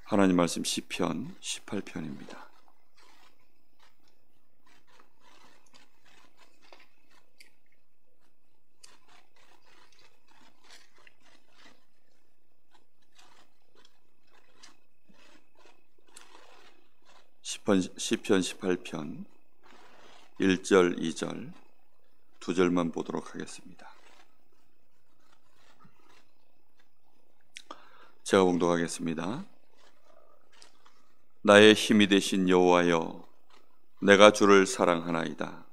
하나님 말씀 시편 18편입니다. 시편 18편 1절, 2절, 2절만 보도록 하겠습니다. 제가 봉독하겠습니다. 나의 힘이 되신 여호와여, 내가 주를 사랑하나이다.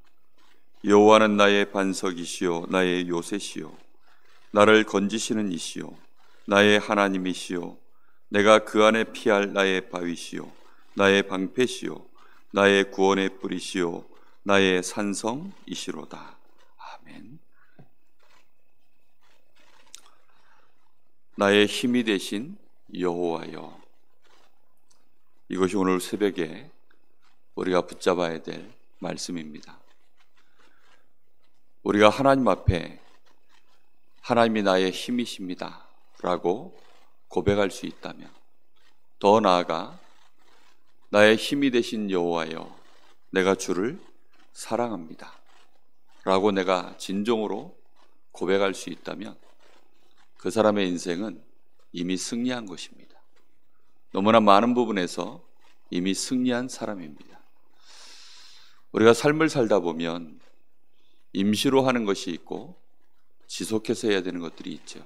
여호와는 나의 반석이시요 나의 요새시요 나를 건지시는 이시요 나의 하나님이시요 내가 그 안에 피할 나의 바위시요 나의 방패시요 나의 구원의 뿌리시요 나의 산성이시로다. 아멘. 나의 힘이 되신 여호와여, 이것이 오늘 새벽에 우리가 붙잡아야 될 말씀입니다. 우리가 하나님 앞에 하나님이 나의 힘이십니다 라고 고백할 수 있다면, 더 나아가 나의 힘이 되신 여호와여, 내가 주를 사랑합니다 라고 내가 진정으로 고백할 수 있다면, 그 사람의 인생은 이미 승리한 것입니다. 너무나 많은 부분에서 이미 승리한 사람입니다. 우리가 삶을 살다 보면 임시로 하는 것이 있고 지속해서 해야 되는 것들이 있죠.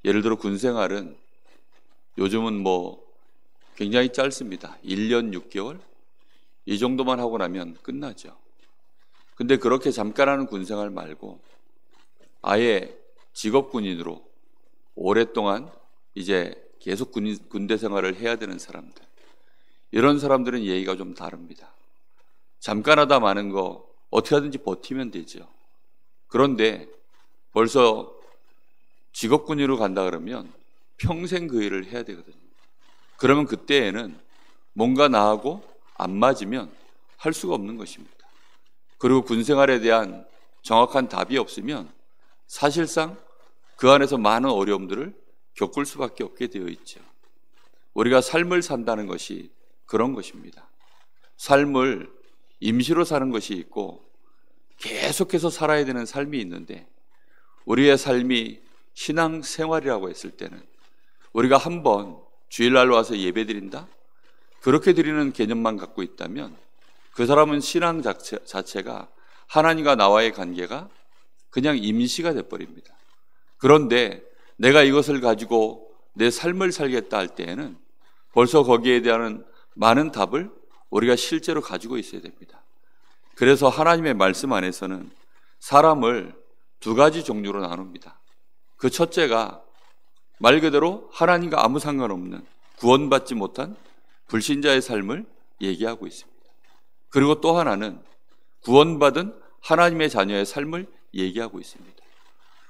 예를 들어 군생활은 요즘은 굉장히 짧습니다. 1년 6개월? 이 정도만 하고 나면 끝나죠. 근데 그렇게 잠깐 하는 군생활 말고 아예 직업군인으로 오랫동안 이제 계속 군대 생활을 해야 되는 사람들, 이런 사람들은 예의가 좀 다릅니다. 잠깐 하다 마는 거 어떻게 하든지 버티면 되죠. 그런데 벌써 직업군인으로 간다 그러면 평생 그 일을 해야 되거든요. 그러면 그때에는 뭔가 나하고 안 맞으면 할 수가 없는 것입니다. 그리고 군생활에 대한 정확한 답이 없으면 사실상 그 안에서 많은 어려움들을 겪을 수밖에 없게 되어 있죠. 우리가 삶을 산다는 것이 그런 것입니다. 삶을 임시로 사는 것이 있고 계속해서 살아야 되는 삶이 있는데, 우리의 삶이 신앙생활이라고 했을 때는 우리가 한번 주일날 와서 예배드린다? 그렇게 드리는 개념만 갖고 있다면 그 사람은 신앙 자체가 하나님과 나와의 관계가 그냥 임시가 돼버립니다. 그런데 내가 이것을 가지고 내 삶을 살겠다 할 때에는 벌써 거기에 대한 많은 답을 우리가 실제로 가지고 있어야 됩니다. 그래서 하나님의 말씀 안에서는 사람을 두 가지 종류로 나눕니다. 그 첫째가 말 그대로 하나님과 아무 상관없는 구원받지 못한 불신자의 삶을 얘기하고 있습니다. 그리고 또 하나는 구원받은 하나님의 자녀의 삶을 얘기하고 있습니다.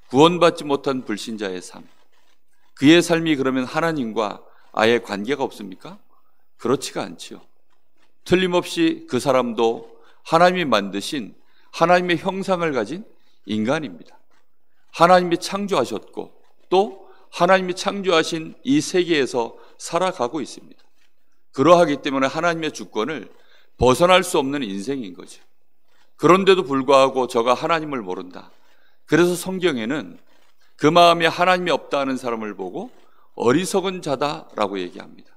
구원받지 못한 불신자의 삶, 그의 삶이 그러면 하나님과 아예 관계가 없습니까? 그렇지가 않지요. 틀림없이 그 사람도 하나님이 만드신 하나님의 형상을 가진 인간입니다. 하나님이 창조하셨고 또 하나님이 창조하신 이 세계에서 살아가고 있습니다. 그러하기 때문에 하나님의 주권을 벗어날 수 없는 인생인 거죠. 그런데도 불구하고 저가 하나님을 모른다. 그래서 성경에는 그 마음에 하나님이 없다 하는 사람을 보고 어리석은 자다라고 얘기합니다.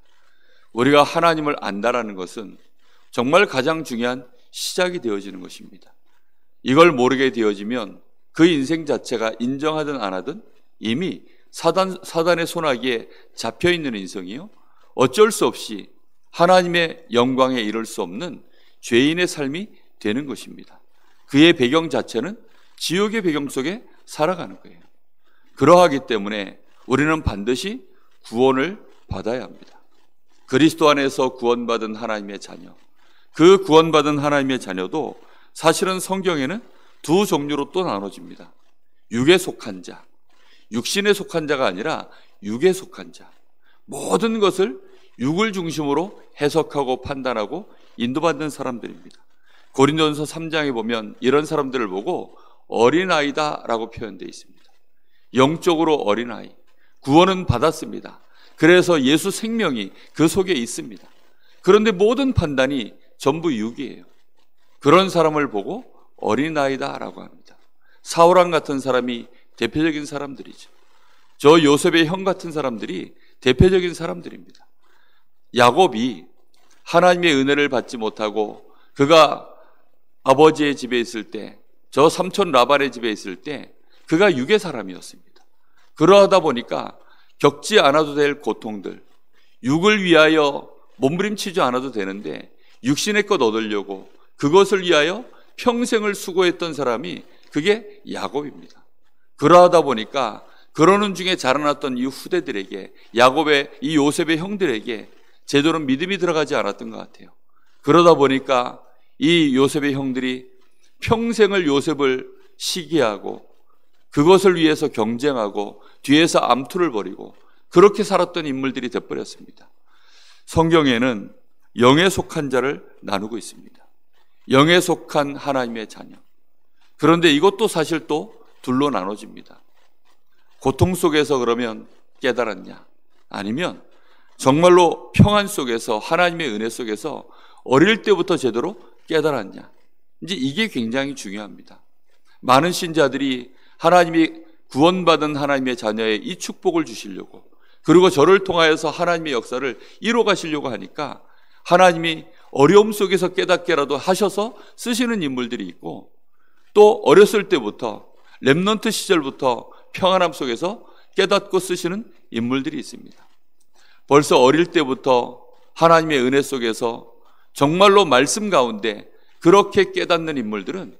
우리가 하나님을 안다라는 것은 정말 가장 중요한 시작이 되어지는 것입니다. 이걸 모르게 되어지면 그 인생 자체가 인정하든 안 하든 이미 사단의 손아귀에 잡혀있는 인생이요, 어쩔 수 없이 하나님의 영광에 이를 수 없는 죄인의 삶이 되는 것입니다. 그의 배경 자체는 지옥의 배경 속에 살아가는 거예요. 그러하기 때문에 우리는 반드시 구원을 받아야 합니다. 그리스도 안에서 구원받은 하나님의 자녀, 그 구원받은 하나님의 자녀도 사실은 성경에는 두 종류로 또 나눠집니다. 육에 속한 자, 육신에 속한 자가 아니라 육에 속한 자, 모든 것을 육을 중심으로 해석하고 판단하고 인도받는 사람들입니다. 고린도전서 3장에 보면 이런 사람들을 보고 어린아이다 라고 표현되어 있습니다. 영적으로 어린아이, 구원은 받았습니다. 그래서 예수 생명이 그 속에 있습니다. 그런데 모든 판단이 전부 육이에요. 그런 사람을 보고 어린아이다라고 합니다. 사울왕 같은 사람이 대표적인 사람들이죠. 저 요셉의 형 같은 사람들이 대표적인 사람들입니다. 야곱이 하나님의 은혜를 받지 못하고 그가 아버지의 집에 있을 때, 저 삼촌 라반의 집에 있을 때 그가 육의 사람이었습니다. 그러하다 보니까 겪지 않아도 될 고통들, 육을 위하여 몸부림치지 않아도 되는데 육신의 것 얻으려고 그것을 위하여 평생을 수고했던 사람이 그게 야곱입니다. 그러하다 보니까 그러는 중에 자라났던 이 후대들에게, 야곱의 이 요셉의 형들에게 제대로 믿음이 들어가지 않았던 것 같아요. 그러다 보니까 이 요셉의 형들이 평생을 요셉을 시기하고 그것을 위해서 경쟁하고 뒤에서 암투를 벌이고 그렇게 살았던 인물들이 되어버렸습니다. 성경에는 영에 속한 자를 나누고 있습니다. 영에 속한 하나님의 자녀. 그런데 이것도 사실 또 둘로 나눠집니다. 고통 속에서 그러면 깨달았냐? 아니면 정말로 평안 속에서, 하나님의 은혜 속에서 어릴 때부터 제대로 깨달았냐? 이제 이게 굉장히 중요합니다. 많은 신자들이 하나님이 구원받은 하나님의 자녀의 이 축복을 주시려고, 그리고 저를 통하여서 하나님의 역사를 이뤄 가시려고 하니까 하나님이 어려움 속에서 깨닫게라도 하셔서 쓰시는 인물들이 있고, 또 어렸을 때부터 렘넌트 시절부터 평안함 속에서 깨닫고 쓰시는 인물들이 있습니다. 벌써 어릴 때부터 하나님의 은혜 속에서 정말로 말씀 가운데 그렇게 깨닫는 인물들은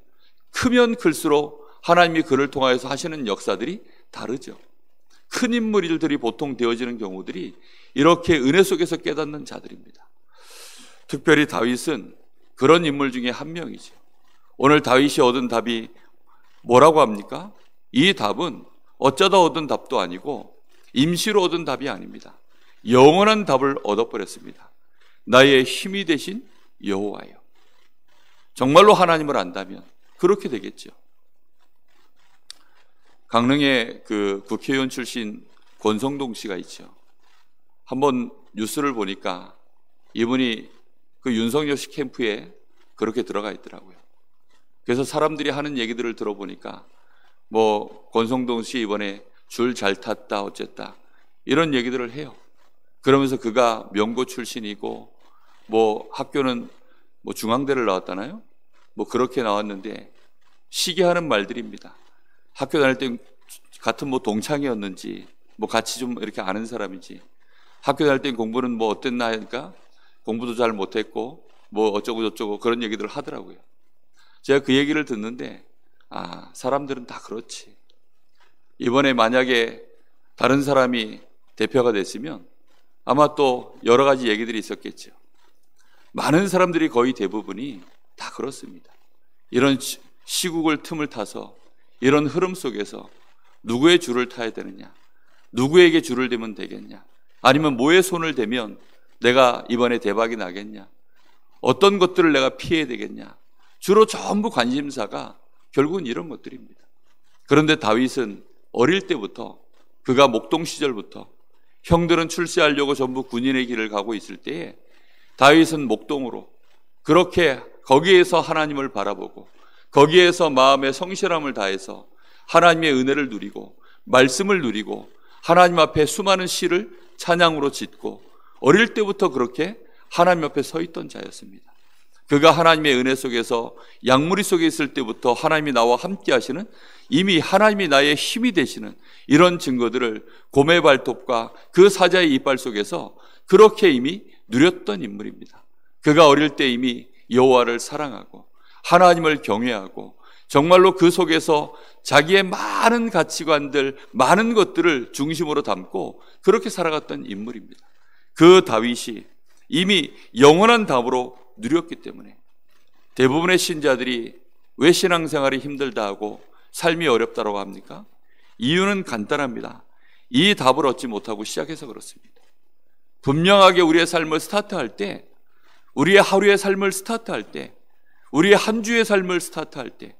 크면 클수록 하나님이 그를 통하여서 하시는 역사들이 다르죠. 큰 인물들이 보통 되어지는 경우들이 이렇게 은혜 속에서 깨닫는 자들입니다. 특별히 다윗은 그런 인물 중에 한 명이죠. 오늘 다윗이 얻은 답이 뭐라고 합니까? 이 답은 어쩌다 얻은 답도 아니고 임시로 얻은 답이 아닙니다. 영원한 답을 얻어버렸습니다. 나의 힘이 되신 여호와여. 정말로 하나님을 안다면 그렇게 되겠죠. 강릉에 그 국회의원 출신 권성동 씨가 있죠. 한번 뉴스를 보니까 이분이 그 윤석열 씨 캠프에 그렇게 들어가 있더라고요. 그래서 사람들이 하는 얘기들을 들어보니까 뭐 권성동 씨 이번에 줄 잘 탔다 어쨌다 이런 얘기들을 해요. 그러면서 그가 명고 출신이고 뭐 학교는 뭐 중앙대를 나왔다나요? 뭐 그렇게 나왔는데 시기하는 말들입니다. 학교 다닐 때 같은 뭐 동창이었는지 뭐 같이 좀 이렇게 아는 사람인지, 학교 다닐 때 공부는 뭐 어땠나 하니까 공부도 잘 못했고 뭐 어쩌고 저쩌고 그런 얘기들을 하더라고요. 제가 그 얘기를 듣는데 아, 사람들은 다 그렇지. 이번에 만약에 다른 사람이 대표가 됐으면 아마 또 여러 가지 얘기들이 있었겠죠. 많은 사람들이 거의 대부분이 다 그렇습니다. 이런 시국을 틈을 타서 이런 흐름 속에서 누구의 줄을 타야 되느냐, 누구에게 줄을 대면 되겠냐, 아니면 뭐에 손을 대면 내가 이번에 대박이 나겠냐, 어떤 것들을 내가 피해야 되겠냐, 주로 전부 관심사가 결국은 이런 것들입니다. 그런데 다윗은 어릴 때부터, 그가 목동 시절부터 형들은 출세하려고 전부 군인의 길을 가고 있을 때에 다윗은 목동으로 그렇게 거기에서 하나님을 바라보고 거기에서 마음의 성실함을 다해서 하나님의 은혜를 누리고 말씀을 누리고 하나님 앞에 수많은 시를 찬양으로 짓고 어릴 때부터 그렇게 하나님 앞에 서 있던 자였습니다. 그가 하나님의 은혜 속에서 양무리 속에 있을 때부터 하나님이 나와 함께 하시는, 이미 하나님이 나의 힘이 되시는 이런 증거들을 곰의 발톱과 그 사자의 이빨 속에서 그렇게 이미 누렸던 인물입니다. 그가 어릴 때 이미 여호와를 사랑하고 하나님을 경외하고 정말로 그 속에서 자기의 많은 가치관들, 많은 것들을 중심으로 담고 그렇게 살아갔던 인물입니다. 그 다윗이 이미 영원한 답으로 누렸기 때문에 대부분의 신자들이 왜 신앙생활이 힘들다 하고 삶이 어렵다고 합니까? 이유는 간단합니다. 이 답을 얻지 못하고 시작해서 그렇습니다. 분명하게 우리의 삶을 스타트할 때, 우리의 하루의 삶을 스타트할 때, 우리의 한 주의 삶을 스타트할 때,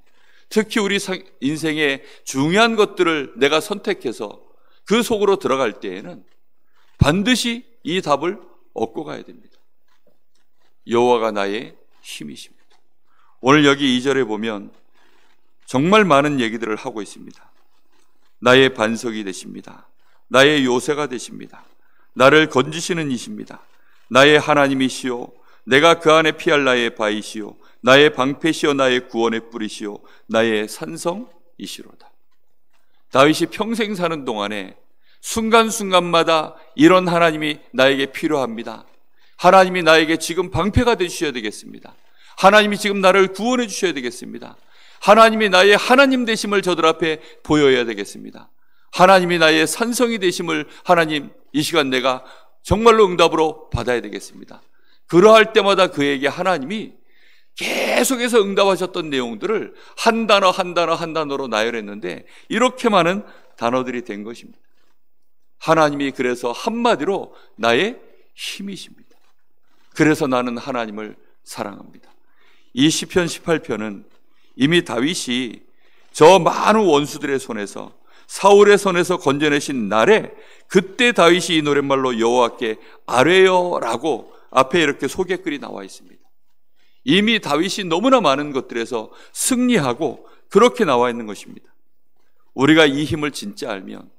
특히 우리 인생의 중요한 것들을 내가 선택해서 그 속으로 들어갈 때에는 반드시 이 답을 얻고 가야 됩니다. 여호와가 나의 힘이십니다. 오늘 여기 2절에 보면 정말 많은 얘기들을 하고 있습니다. 나의 반석이 되십니다. 나의 요새가 되십니다. 나를 건지시는 이십니다. 나의 하나님이시오. 내가 그 안에 피할 나의 바위시오. 나의 방패시오. 나의 구원의 뿌리시오. 나의 산성이시로다. 다윗이 평생 사는 동안에 순간순간마다 이런 하나님이 나에게 필요합니다. 하나님이 나에게 지금 방패가 되주셔야 되겠습니다. 하나님이 지금 나를 구원해 주셔야 되겠습니다. 하나님이 나의 하나님 되심을 저들 앞에 보여야 되겠습니다. 하나님이 나의 산성이 되심을 하나님 이 시간 내가 정말로 응답으로 받아야 되겠습니다. 그러할 때마다 그에게 하나님이 계속해서 응답하셨던 내용들을 한 단어 한 단어 한 단어로 나열했는데 이렇게 많은 단어들이 된 것입니다. 하나님이 그래서 한마디로 나의 힘이십니다. 그래서 나는 하나님을 사랑합니다. 이 시편 18편은 이미 다윗이 저 많은 원수들의 손에서 사울의 손에서 건져내신 날에 그때 다윗이 이 노랫말로 여호와께 아뢰요라고 앞에 이렇게 소개글이 나와 있습니다. 이미 다윗이 너무나 많은 것들에서 승리하고 그렇게 나와 있는 것입니다. 우리가 이 힘을 진짜 알면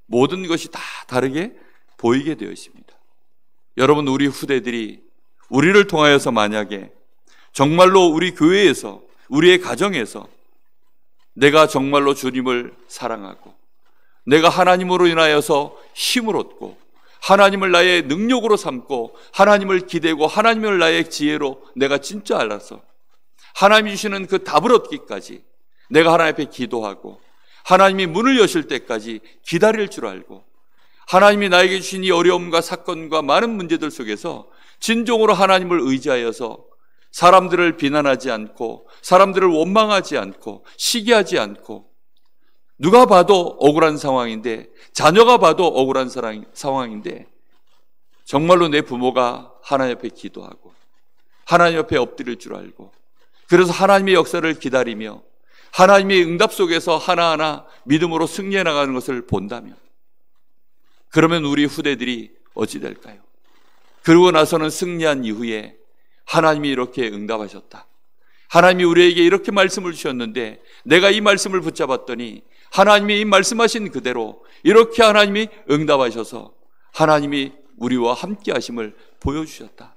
모든 것이 다 다르게 보이게 되어 있습니다. 여러분, 우리 후대들이 우리를 통하여서 만약에 정말로 우리 교회에서 우리의 가정에서 내가 정말로 주님을 사랑하고 내가 하나님으로 인하여서 힘을 얻고 하나님을 나의 능력으로 삼고 하나님을 기대고 하나님을 나의 지혜로 내가 진짜 알아서 하나님이 주시는 그 답을 얻기까지 내가 하나님 앞에 기도하고 하나님이 문을 여실 때까지 기다릴 줄 알고 하나님이 나에게 주신 이 어려움과 사건과 많은 문제들 속에서 진정으로 하나님을 의지하여서 사람들을 비난하지 않고 사람들을 원망하지 않고 시기하지 않고 누가 봐도 억울한 상황인데 자녀가 봐도 억울한 상황인데 정말로 내 부모가 하나님 옆에 기도하고 하나님 옆에 엎드릴 줄 알고 그래서 하나님의 역사를 기다리며 하나님의 응답 속에서 하나하나 믿음으로 승리해 나가는 것을 본다면 그러면 우리 후대들이 어찌 될까요? 그러고 나서는 승리한 이후에 하나님이 이렇게 응답하셨다. 하나님이 우리에게 이렇게 말씀을 주셨는데 내가 이 말씀을 붙잡았더니 하나님이 이 말씀하신 그대로 이렇게 하나님이 응답하셔서 하나님이 우리와 함께 하심을 보여주셨다.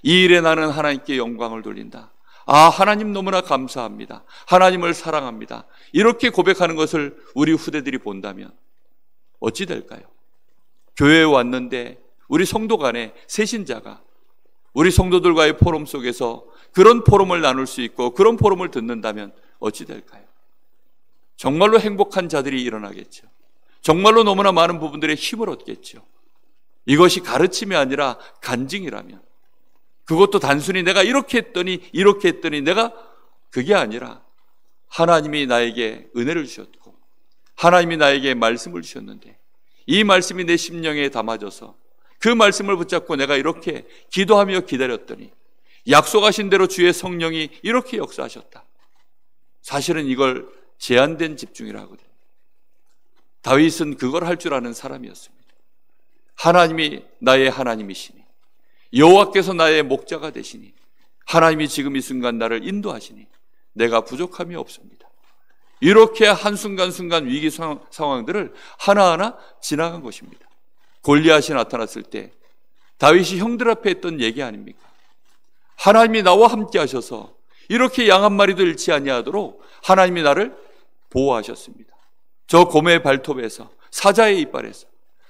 이 일에 나는 하나님께 영광을 돌린다. 아, 하나님 너무나 감사합니다. 하나님을 사랑합니다. 이렇게 고백하는 것을 우리 후대들이 본다면 어찌 될까요? 교회에 왔는데 우리 성도 간에 새신자가 우리 성도들과의 포럼 속에서 그런 포럼을 나눌 수 있고 그런 포럼을 듣는다면 어찌 될까요? 정말로 행복한 자들이 일어나겠죠. 정말로 너무나 많은 부분들의 힘을 얻겠죠. 이것이 가르침이 아니라 간증이라면 그것도 단순히 내가 이렇게 했더니 내가 그게 아니라 하나님이 나에게 은혜를 주셨고 하나님이 나에게 말씀을 주셨는데 이 말씀이 내 심령에 담아져서 그 말씀을 붙잡고 내가 이렇게 기도하며 기다렸더니 약속하신 대로 주의 성령이 이렇게 역사하셨다. 사실은 이걸 제한된 집중이라 하거든요. 다윗은 그걸 할 줄 아는 사람이었습니다. 하나님이 나의 하나님이시니 여호와께서 나의 목자가 되시니 하나님이 지금 이 순간 나를 인도하시니 내가 부족함이 없습니다. 이렇게 한순간순간 위기 상황들을 하나하나 지나간 것입니다. 골리앗이 나타났을 때 다윗이 형들 앞에 했던 얘기 아닙니까? 하나님이 나와 함께 하셔서 이렇게 양 한 마리도 잃지 아니하도록 하나님이 나를 보호하셨습니다. 저 곰의 발톱에서 사자의 이빨에서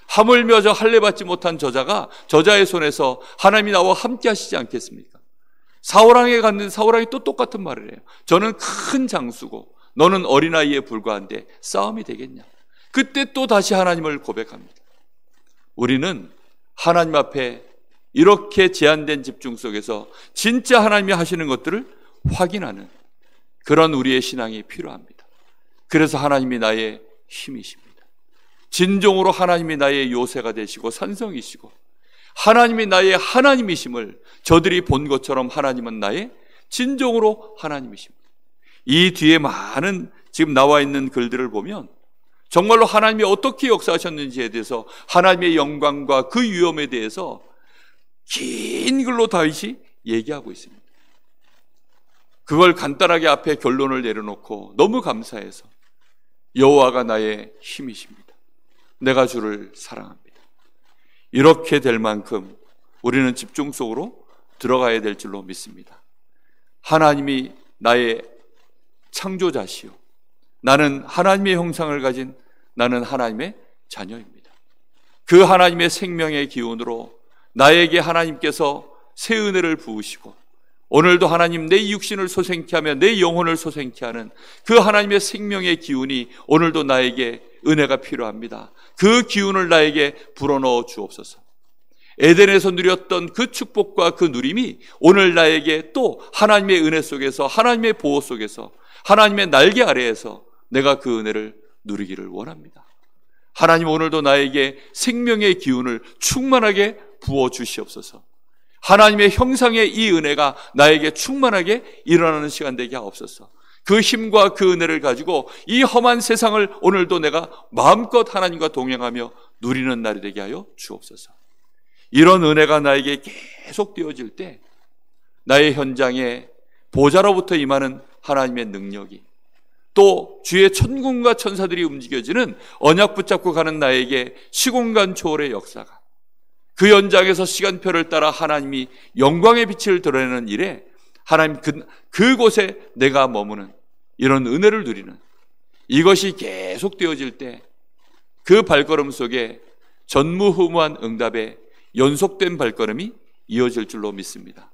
하물며 저 할례 받지 못한 저자의 손에서 하나님이 나와 함께 하시지 않겠습니까? 사울왕에 갔는데 사울왕이 또 똑같은 말을 해요. 저는 큰 장수고 너는 어린아이에 불과한데 싸움이 되겠냐? 그때 또 다시 하나님을 고백합니다. 우리는 하나님 앞에 이렇게 제한된 집중 속에서 진짜 하나님이 하시는 것들을 확인하는 그런 우리의 신앙이 필요합니다. 그래서 하나님이 나의 힘이십니다. 진정으로 하나님이 나의 요새가 되시고 산성이시고 하나님이 나의 하나님이심을 저들이 본 것처럼 하나님은 나의 진정으로 하나님이십니다. 이 뒤에 많은 지금 나와 있는 글들을 보면 정말로 하나님이 어떻게 역사하셨는지에 대해서, 하나님의 영광과 그 위엄에 대해서 긴 글로 다윗이 얘기하고 있습니다. 그걸 간단하게 앞에 결론을 내려놓고 너무 감사해서 여호와가 나의 힘이십니다. 내가 주를 사랑합니다. 이렇게 될 만큼 우리는 집중 속으로 들어가야 될 줄로 믿습니다. 하나님이 나의 창조자시요, 나는 하나님의 형상을 가진 나는 하나님의 자녀입니다. 그 하나님의 생명의 기운으로 나에게 하나님께서 새 은혜를 부으시고, 오늘도 하나님 내 육신을 소생케 하며 내 영혼을 소생케 하는 그 하나님의 생명의 기운이 오늘도 나에게 은혜가 필요합니다. 그 기운을 나에게 불어넣어 주옵소서. 에덴에서 누렸던 그 축복과 그 누림이 오늘 나에게 또 하나님의 은혜 속에서, 하나님의 보호 속에서, 하나님의 날개 아래에서 내가 그 은혜를 누리기를 원합니다. 하나님, 오늘도 나에게 생명의 기운을 충만하게 부어 주시옵소서. 하나님의 형상의 이 은혜가 나에게 충만하게 일어나는 시간 되게 하옵소서. 그 힘과 그 은혜를 가지고 이 험한 세상을 오늘도 내가 마음껏 하나님과 동행하며 누리는 날이 되게 하여 주옵소서. 이런 은혜가 나에게 계속 되어질 때 나의 현장에 보좌로부터 임하는 하나님의 능력이, 또 주의 천군과 천사들이 움직여지는 언약 붙잡고 가는 나에게 시공간 초월의 역사가, 그 연장에서 시간표를 따라 하나님이 영광의 빛을 드러내는 일에 하나님 그곳에 내가 머무는 이런 은혜를 누리는, 이것이 계속 되어질 때 그 발걸음 속에 전무후무한 응답의 연속된 발걸음이 이어질 줄로 믿습니다.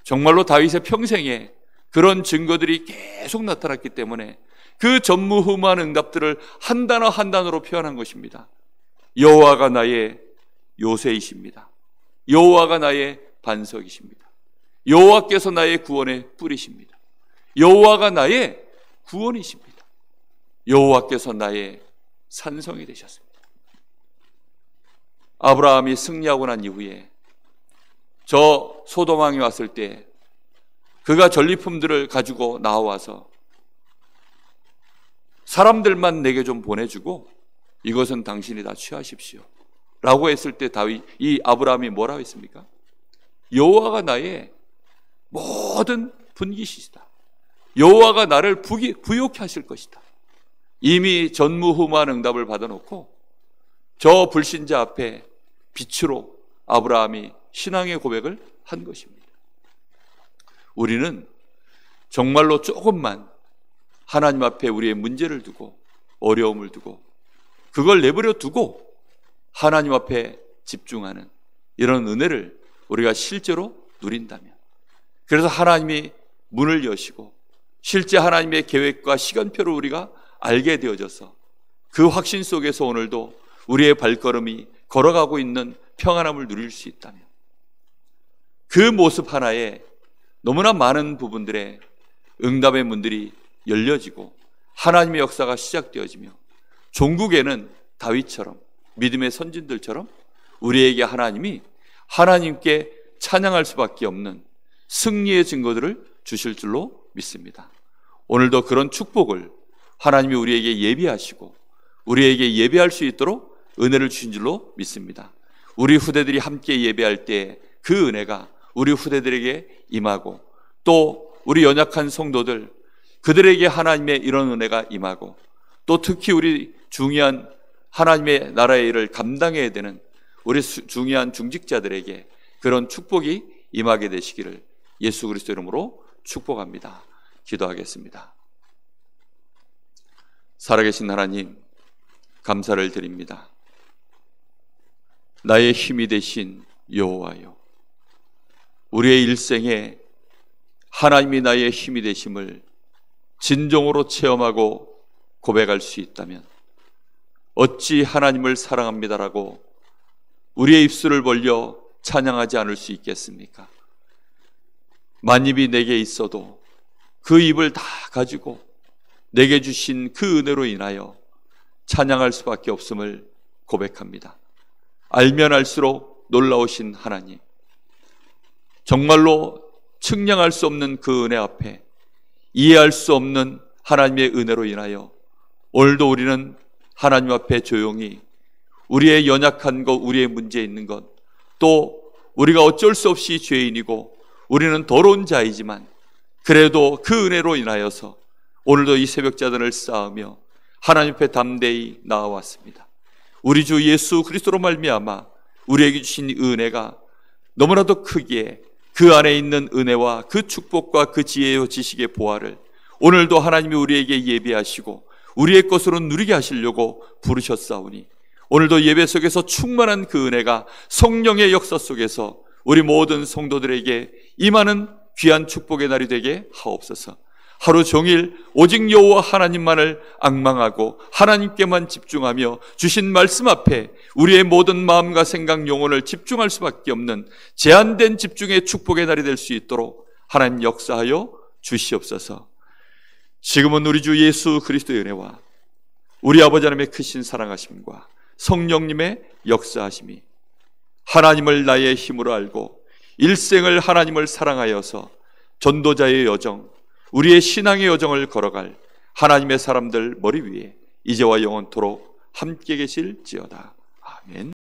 정말로 다윗의 평생에 그런 증거들이 계속 나타났기 때문에 그 전무후무한 응답들을 한 단어 한 단어로 표현한 것입니다. 여호와가 나의 요새이십니다. 여호와가 나의 반석이십니다. 여호와께서 나의 구원의 뿌리십니다. 여호와가 나의 구원이십니다. 여호와께서 나의 산성이 되셨습니다. 아브라함이 승리하고 난 이후에 저 소돔왕이 왔을 때 그가 전리품들을 가지고 나와서 사람들만 내게 좀 보내주고 이것은 당신이 다 취하십시오 라고 했을 때 이 아브라함이 뭐라고 했습니까? 여호와가 나의 모든 분깃이시다. 여호와가 나를 부욕해 하실 것이다. 이미 전무후무한 응답을 받아놓고 저 불신자 앞에 빛으로 아브라함이 신앙의 고백을 한 것입니다. 우리는 정말로 조금만 하나님 앞에 우리의 문제를 두고 어려움을 두고 그걸 내버려 두고 하나님 앞에 집중하는 이런 은혜를 우리가 실제로 누린다면, 그래서 하나님이 문을 여시고 실제 하나님의 계획과 시간표를 우리가 알게 되어져서 그 확신 속에서 오늘도 우리의 발걸음이 걸어가고 있는 평안함을 누릴 수 있다면, 그 모습 하나에 너무나 많은 부분들의 응답의 문들이 열려지고 하나님의 역사가 시작되어지며 종국에는 다윗처럼 믿음의 선진들처럼 우리에게 하나님이 하나님께 찬양할 수밖에 없는 승리의 증거들을 주실 줄로 믿습니다. 오늘도 그런 축복을 하나님이 우리에게 예비하시고 우리에게 예배할 수 있도록 은혜를 주신 줄로 믿습니다. 우리 후대들이 함께 예배할 때 그 은혜가 우리 후대들에게 임하고, 또 우리 연약한 성도들 그들에게 하나님의 이런 은혜가 임하고, 또 특히 우리 중요한 하나님의 나라의 일을 감당해야 되는 우리 중요한 중직자들에게 그런 축복이 임하게 되시기를 예수 그리스도 이름으로 축복합니다. 기도하겠습니다. 살아계신 하나님, 감사를 드립니다. 나의 힘이 되신 여호와여, 우리의 일생에 하나님이 나의 힘이 되심을 진정으로 체험하고 고백할 수 있다면 어찌 하나님을 사랑합니다라고 우리의 입술을 벌려 찬양하지 않을 수 있겠습니까? 만입이 내게 있어도 그 입을 다 가지고 내게 주신 그 은혜로 인하여 찬양할 수밖에 없음을 고백합니다. 알면 알수록 놀라우신 하나님, 정말로 측량할 수 없는 그 은혜 앞에 이해할 수 없는 하나님의 은혜로 인하여 오늘도 우리는 하나님 앞에 조용히 우리의 연약한 것, 우리의 문제 있는 것, 또 우리가 어쩔 수 없이 죄인이고 우리는 더러운 자이지만 그래도 그 은혜로 인하여서 오늘도 이 새벽자단을 쌓으며 하나님 앞에 담대히 나아왔습니다. 우리 주 예수 그리스도로 말미암아 우리에게 주신 은혜가 너무나도 크기에 그 안에 있는 은혜와 그 축복과 그 지혜와 지식의 보화를 오늘도 하나님이 우리에게 예비하시고 우리의 것으로 누리게 하시려고 부르셨사오니 오늘도 예배 속에서 충만한 그 은혜가 성령의 역사 속에서 우리 모든 성도들에게 임하는 귀한 축복의 날이 되게 하옵소서. 하루 종일 오직 여호와 하나님만을 앙망하고 하나님께만 집중하며 주신 말씀 앞에 우리의 모든 마음과 생각, 영혼을 집중할 수밖에 없는 제한된 집중의 축복의 날이 될 수 있도록 하나님 역사하여 주시옵소서. 지금은 우리 주 예수 그리스도의 은혜와 우리 아버지 하나님의 크신 사랑하심과 성령님의 역사하심이 하나님을 나의 힘으로 알고 일생을 하나님을 사랑하여서 전도자의 여정, 우리의 신앙의 여정을 걸어갈 하나님의 사람들 머리 위에 이제와 영원토록 함께 계실지어다. 아멘.